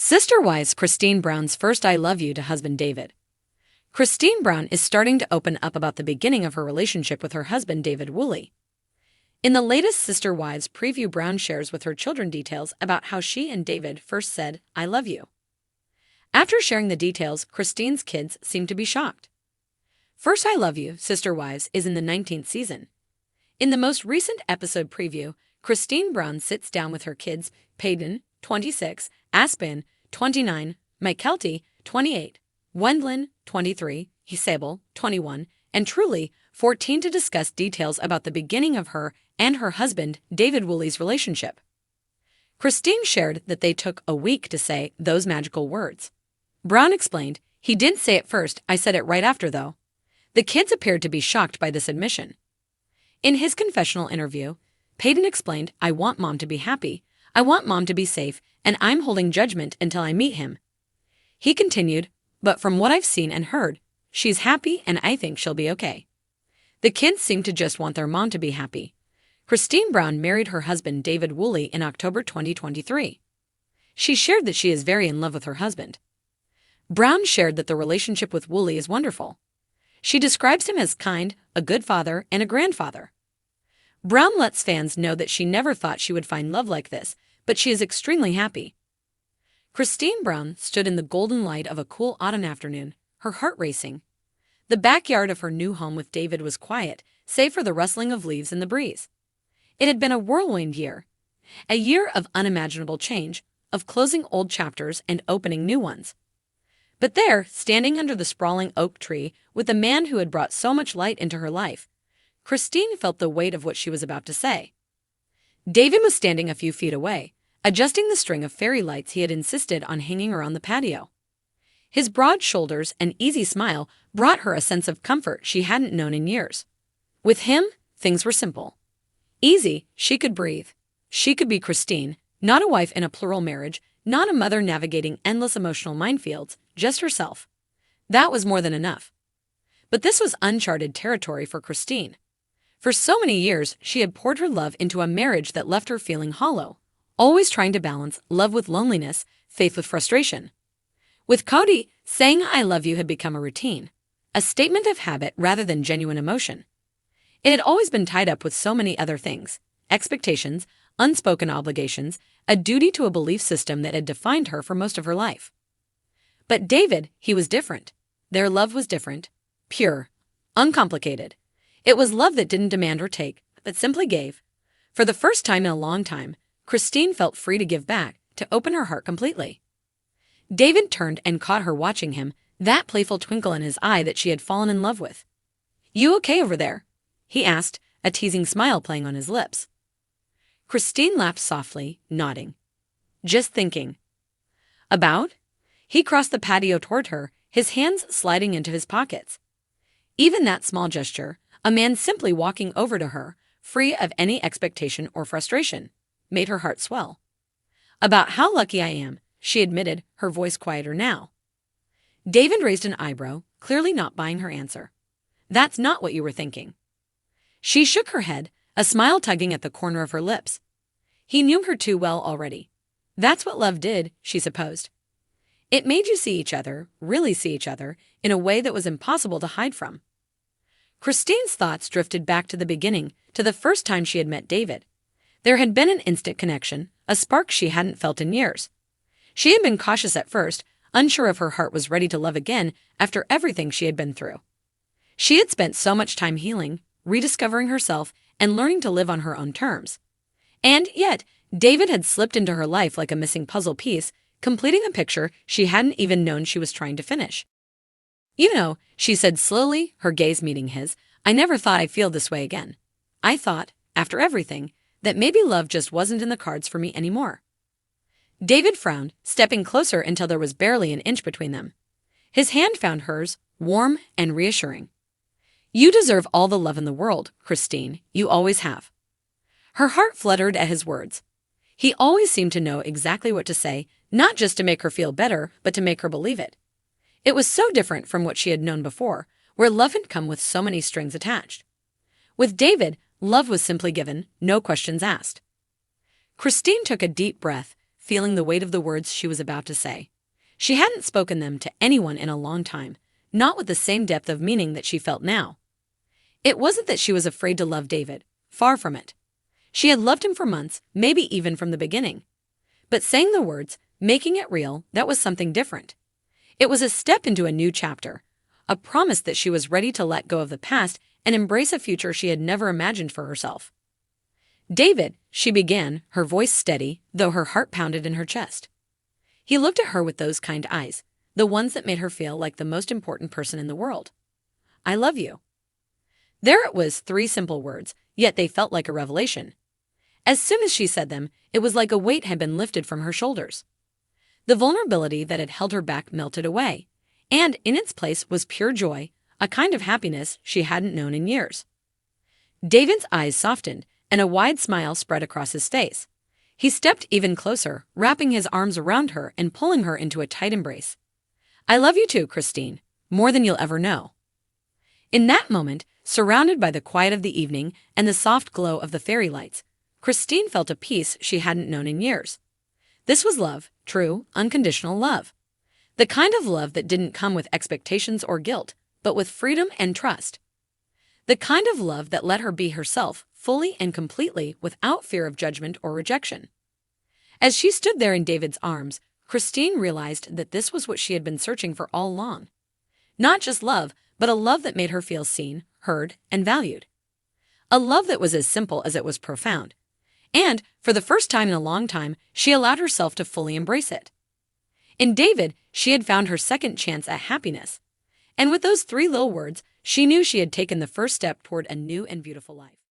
Sister wives Cristin Brown's first I love you to husband David. Cristin Brown is starting to open up about the beginning of her relationship with her husband David Woolley. In the latest Sister Wives preview, Brown shares with her children details about how she and David first said, I love you. After sharing the details, Cristin's kids seem to be shocked. First I Love You, Sister Wives is in the 19th season. In the most recent episode preview, Cristin Brown sits down with her kids, Peyton, 26, Aspen, 29, Mykelti, 28, Wendlyn, 23, Isabel, 21, and Truly, 14, to discuss details about the beginning of her and her husband, David Woolley's relationship. Cristin shared that they took a week to say those magical words. Brown explained, he didn't say it first, I said it right after though. The kids appeared to be shocked by this admission. In his confessional interview, Peyton explained, I want Mom to be happy, I want Mom to be safe, and I'm holding judgment until I meet him. He continued, but from what I've seen and heard, she's happy and I think she'll be okay. The kids seem to just want their mom to be happy. Cristin Brown married her husband David Woolley in October 2023. She shared that she is very in love with her husband. Brown shared that the relationship with Woolley is wonderful. She describes him as kind, a good father, and a grandfather. Brown lets fans know that she never thought she would find love like this, but she is extremely happy. Cristin Brown stood in the golden light of a cool autumn afternoon, her heart racing. The backyard of her new home with David was quiet, save for the rustling of leaves in the breeze. It had been a whirlwind year, a year of unimaginable change, of closing old chapters and opening new ones. But there, standing under the sprawling oak tree with the man who had brought so much light into her life, Cristin felt the weight of what she was about to say. David was standing a few feet away, adjusting the string of fairy lights he had insisted on hanging around the patio. His broad shoulders and easy smile brought her a sense of comfort she hadn't known in years. With him, things were simple. Easy, she could breathe. She could be Cristin, not a wife in a plural marriage, not a mother navigating endless emotional minefields, just herself. That was more than enough. But this was uncharted territory for Cristin. For so many years, she had poured her love into a marriage that left her feeling hollow, always trying to balance love with loneliness, faith with frustration. With Cody, saying I love you had become a routine, a statement of habit rather than genuine emotion. It had always been tied up with so many other things, expectations, unspoken obligations, a duty to a belief system that had defined her for most of her life. But David, he was different. Their love was different, pure, uncomplicated. It was love that didn't demand or take, but simply gave. For the first time in a long time, Cristin felt free to give back, to open her heart completely. David turned and caught her watching him, that playful twinkle in his eye that she had fallen in love with. You okay over there? He asked, a teasing smile playing on his lips. Cristin laughed softly, nodding. Just thinking. About? He crossed the patio toward her, his hands sliding into his pockets. Even that small gesture, a man simply walking over to her, free of any expectation or frustration, made her heart swell. About how lucky I am, she admitted, her voice quieter now. David raised an eyebrow, clearly not buying her answer. That's not what you were thinking. She shook her head, a smile tugging at the corner of her lips. He knew her too well already. That's what love did, she supposed. It made you see each other, really see each other, in a way that was impossible to hide from. Cristin's thoughts drifted back to the beginning, to the first time she had met David. There had been an instant connection, a spark she hadn't felt in years. She had been cautious at first, unsure if her heart was ready to love again after everything she had been through. She had spent so much time healing, rediscovering herself, and learning to live on her own terms. And yet, David had slipped into her life like a missing puzzle piece, completing a picture she hadn't even known she was trying to finish. You know, she said slowly, her gaze meeting his, I never thought I'd feel this way again. I thought, after everything, that maybe love just wasn't in the cards for me anymore. David frowned, stepping closer until there was barely an inch between them. His hand found hers, warm and reassuring. You deserve all the love in the world, Cristin, you always have. Her heart fluttered at his words. He always seemed to know exactly what to say, not just to make her feel better, but to make her believe it. It was so different from what she had known before, where love had come with so many strings attached. With David, love was simply given, no questions asked. Cristin took a deep breath, feeling the weight of the words she was about to say. She hadn't spoken them to anyone in a long time, not with the same depth of meaning that she felt now. It wasn't that she was afraid to love David, far from it. She had loved him for months, maybe even from the beginning. But saying the words, making it real, that was something different. It was a step into a new chapter, a promise that she was ready to let go of the past and embrace a future she had never imagined for herself. "David," she began, her voice steady, though her heart pounded in her chest. He looked at her with those kind eyes, the ones that made her feel like the most important person in the world. "I love you." There it was, 3 simple words, yet they felt like a revelation. As soon as she said them, it was like a weight had been lifted from her shoulders. The vulnerability that had held her back melted away, and in its place was pure joy, a kind of happiness she hadn't known in years. David's eyes softened, and a wide smile spread across his face. He stepped even closer, wrapping his arms around her and pulling her into a tight embrace. "I love you too, Cristin, more than you'll ever know." In that moment, surrounded by the quiet of the evening and the soft glow of the fairy lights, Cristin felt a peace she hadn't known in years. This was love, true, unconditional love. The kind of love that didn't come with expectations or guilt, but with freedom and trust. The kind of love that let her be herself, fully and completely, without fear of judgment or rejection. As she stood there in David's arms, Cristin realized that this was what she had been searching for all along. Not just love, but a love that made her feel seen, heard, and valued. A love that was as simple as it was profound. And, for the first time in a long time, she allowed herself to fully embrace it. In David, she had found her second chance at happiness. And with those 3 little words, she knew she had taken the first step toward a new and beautiful life.